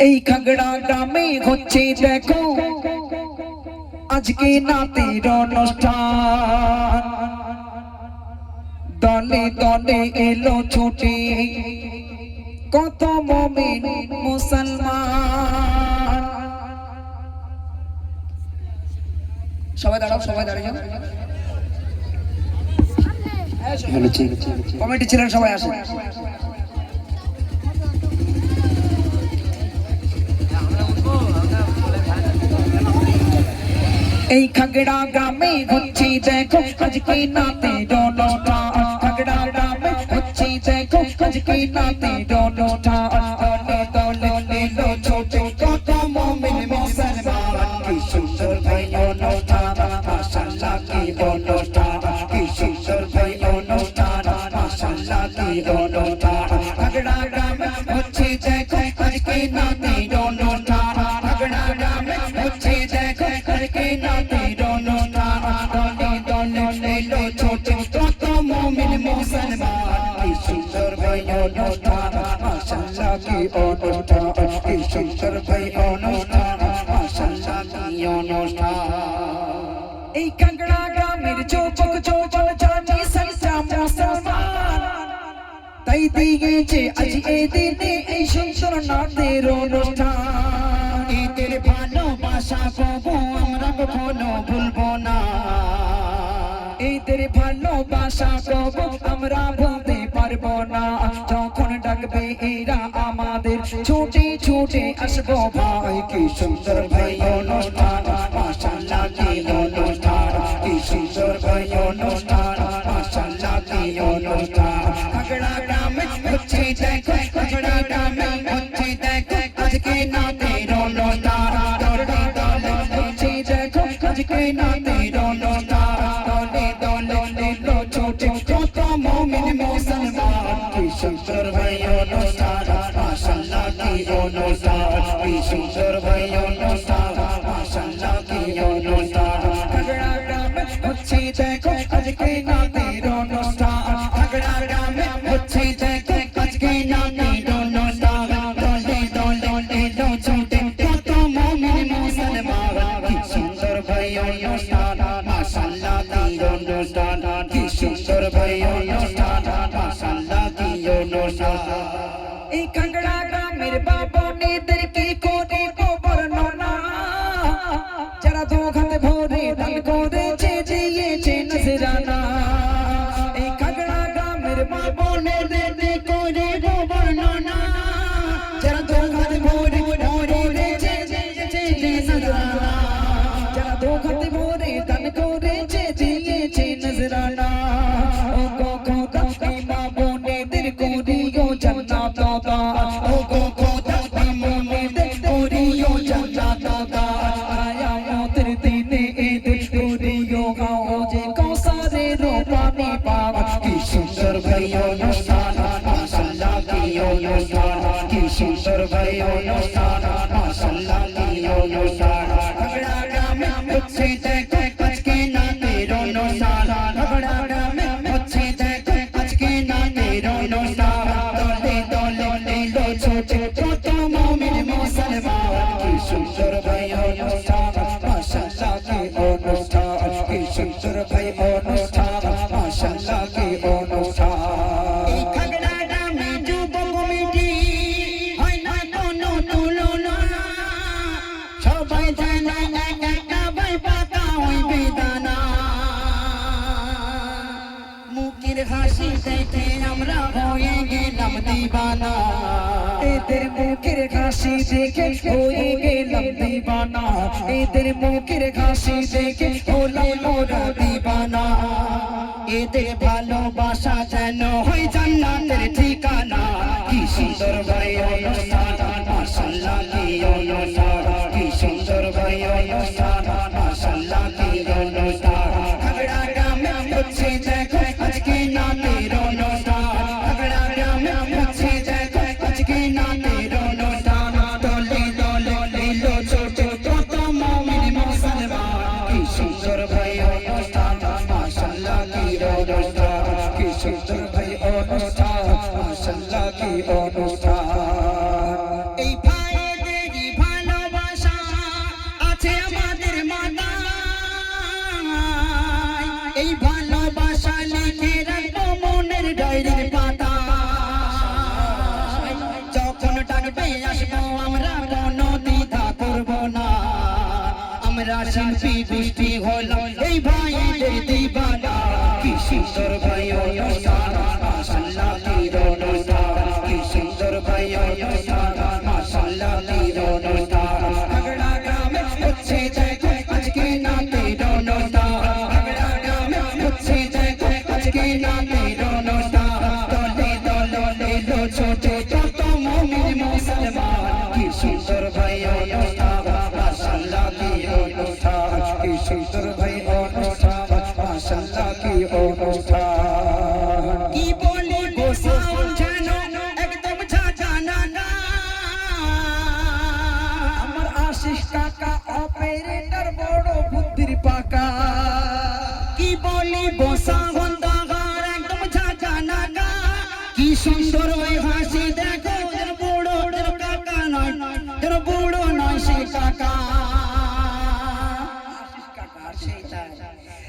এই খাগড়া গ্রামে হচ্ছে দেখো আজকে নাতের অনুষ্ঠান। দলে দলে এলো ছুটে কত মুমিন মুসলমান। সবাই দাঁড়াও, সবাই দাঁড়িয়ে যাও। কমিটি ছিলেন সবাই আসে। এই খাগড়া গ্রামে হচ্ছে দেখো আজকে নাতের অনুষ্ঠান। খাগড়া গ্রামে হচ্ছে দেখো আজকে নাতের অনুষ্ঠান। দলে দলে এলো ছোটে কত মুমিন মুসলমান। কি সুন্দর ভাই অনুষ্ঠান, মাশাআল্লাহ কি অনুষ্ঠান, কি সুন্দর ভাই অনুষ্ঠান, মাশাআল্লাহ কি অনুষ্ঠান। খাগড়া গ্রামে হচ্ছে দেখো আজকে নাতের অনুষ্ঠান। খাগড়া গ্রামে হচ্ছে দেখো আজকে নাতের অনুষ্ঠান। দলে দলে এলো ছোটে কত মুমিন মুসলমান। কি সুন্দর ভাই অনুষ্ঠান, মাশাআল্লাহ কি অনুষ্ঠান, কি সুন্দর ভাই অনুষ্ঠান, মাশাআল্লাহ কি অনুষ্ঠান। এই খাগড়া গ্রামের যুবক যৌবন জানি সাইসা মুসলমান, তাই দিয়েছে আজ এই দিনে এই সুন্দর নাতের অনুষ্ঠান। ঈদের ভালোবাসা পাবো আমরা কখনো ভুলবো না, ঈদের ভালোবাসা পাবো আমরা ভুলতে পারবো না। যখন ডাকবে এরা আমাদের ছুটে ছুটে আসবো ভাই। কি সুন্দর ভাই অনুষ্ঠান, মাশাআল্লাহ কি অনুষ্ঠান, কি সুন্দর ভাই অনুষ্ঠান, মাশাআল্লাহ কি অনুষ্ঠান। খাগড়া গ্রামে হচ্ছে দেখো, খাগড়া গ্রামে হচ্ছে দেখো আজকে নাতের অনুষ্ঠান। দলে দলে হচ্ছে দেখো আজকে নাতের অনুষ্ঠান। দলে দলে এলো ছোটে কত মুমিন মুসলমান। কি সুন্দর ভাই অনুষ্ঠান, মাশাআল্লাহ কি অনুষ্ঠান, কি সুন্দর ভাই অনুষ্ঠান, মাশাআল্লাহ কি অনুষ্ঠান। খাগড়া গ্রামে হচ্ছে দেখো আজকে নাতের অনুষ্ঠান। খাগড়া গ্রামে হচ্ছে দেখো আজকে নাতের অনুষ্ঠান। দলে দলে এলো ছোটে কত মুমিন মুসলমান। কি সুন্দর ভাই অনুষ্ঠান, মাশাআল্লাহ কি অনুষ্ঠান, কি সুন্দর ভাই অনুষ্ঠান, মাশাআল্লাহ কি অনুষ্ঠান। এই খাগড়া গ্রামের বাবনেদের কি করে বর্ণনা, যারা দোঘাতে ভরে দান করেছে দিয়েছে নজরানা। এই খাগড়া গ্রামের বাবনেদের কি করে বর্ণনা, যারা দোঘাতে ভরে ধরেছে দিয়েছে নজরানা। যারা দোঘাতে ভরে দান করেছে দিয়েছে নজরানা। ও গো খোদা এই বাবনেদের করিও জান্নাত দাতা। ও গো খোদা এই মুমিনদের করিও জান্নাত দাতা। কিয়ামতের দিনে এদের করিও হাউজে কাউসারের পানি পাওয়া। কি সুন্দর ভাই অনুষ্ঠান, মাশাআল্লাহ কি অনুষ্ঠান, কি সুন্দর ভাই অনুষ্ঠান, মাশাআল্লাহ কি অনুষ্ঠান। খাগড়া গ্রামে হচ্ছে দেখো আজকে নাতের অনুষ্ঠান। খাগড়া গ্রামে হচ্ছে দেখো আজকে নাতের অনুষ্ঠান। দলে দলে এলো ছোটে কত মুমিন মুসলমান। কি সুন্দর ভাই অনুষ্ঠান, মাশাআল্লাহ কি অনুষ্ঠান, কি সুন্দর ভাই অনুষ্ঠান, মাশাআল্লাহ কি অনুষ্ঠান। এই খাগড়া গ্রামে যুব কমিটি হয় না কোনো তুলনা, সবাই জানে একটা ভাই পাকা হইবে দানা। মুখের হাসি দেখে আমরা হয়ে গেলাম দিবানা, এদের মুখের হাসি দেখে হয়ে গেলাম দিবানা। এদের মুখের হাসি দেখে হলাম মোরা দিবানা। এদের ভালোবাসা যেন হয় জান্নাতের ঠিকানা। কি সুন্দর ভাই অনুষ্ঠান, মাশাআল্লাহ কি অনুষ্ঠান, কি সুন্দর ভাই অনুষ্ঠান, মাশাআল্লাহ কি অনুষ্ঠান। খাগড়া গ্রামে হচ্ছে দেখো আজকে নাতের অনুষ্ঠান। খাগড়া গ্রামে হচ্ছে দেখো আজকে নাতের অনুষ্ঠান। দলে দলে এলো ছোটে কত মুমিন মুসলমান। কি সুন্দর ভাই অনুষ্ঠান, মাশাআল্লাহ কি অনুষ্ঠান, কি সুন্দর ভাই অনুষ্ঠান, মাশাআল্লাহ কি অনুষ্ঠান। এই ভাইদের ডাকবে আসবো আমরা কোনো দ্বিধা করব না আমরা শিল্পী গোষ্ঠী হলাম এই ভাইদের দিবানা কি সুন্দর ভাই অনুষ্ঠান মাশাআল্লাহ তীর অনুষ্ঠান কি সুন্দর ভাই অনুষ্ঠান মাশাআল্লাহ তীর অনুষ্ঠান ঝগড়া গ্রামে হচ্ছে দেখো আজকে নাতের অনুষ্ঠান ঝগড়া গ্রামে হচ্ছে দেখো আজকে নাতের অনুষ্ঠান দলে দলে লো ছোট ছোট মুমিন মুসলমান কি সুন্দর ভাই অনুষ্ঠান মাশাআল্লাহ তীর অনুষ্ঠান কি সুন্দর ভাই অনুষ্ঠান মাশাআল্লাহ কি অনুষ্ঠান কি বলি গোসাউন যেন একদম ঝাঁঝানা না আমার আশিস কাকা অপারেটর বড় বুদ্ধির পাকা কি বলি গোসাউন দাগার একদম ঝাঁঝানা না কি সুন্দর ওই হাসি দেখো এর বুড়ো এর কাকা নয় এর বুড়ো নয় সে কাকা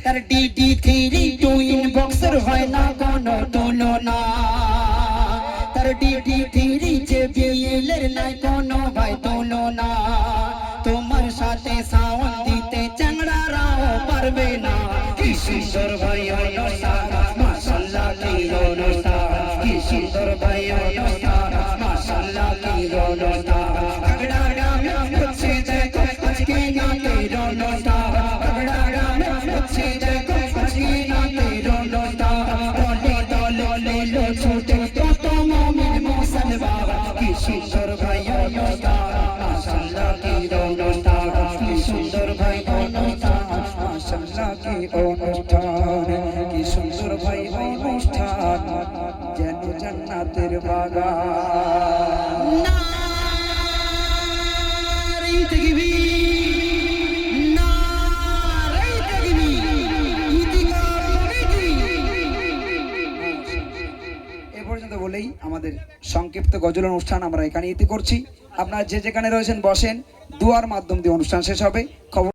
তার ডিডি থ্রি টুইন বক্সের হয় না কোনো তুলনা তার ডিডি থ্রি জেবিএল এর নাই কোনো ভাই তুলনা তোমার সাথে সাউন্ড দিতে চ্যাংড়ারাও পারবে না কি সুন্দর ভাই অনুষ্ঠান মাশাআল্লাহ কি অনুষ্ঠান কি সুন্দর ভাই অনুষ্ঠান মাশাআল্লাহ কি অনুষ্ঠান ঝগড়া গ্রামে হচ্ছে দেখো আজকে নাতের অনুষ্ঠান ঝগড়া গ্রামে হচ্ছে দেখো আজকে নাতের অনুষ্ঠান দলে দলে লো ছোটে কত মুমিন মুসলমান কি সুন্দর ভাই অনুষ্ঠান মাশাআল্লাহ কি অনুষ্ঠান কি সুন্দর ভাই অনুষ্ঠান মাশাআল্লাহ কি অনুষ্ঠান কি সুন্দর ভাই অনুষ্ঠান যেন জান্নাতের বাগান নারী তাকবীর নারী তাকবীর ইতিকার কমিটি এ পর্যন্ত বলেই আমাদের সংক্ষিপ্ত গজল অনুষ্ঠান আমরা এখানে ইতি করছি। আপনারা যে যেখানে রয়েছেন বসেন, দুয়ার মাধ্যম দিয়ে অনুষ্ঠান শেষ হবে। খবর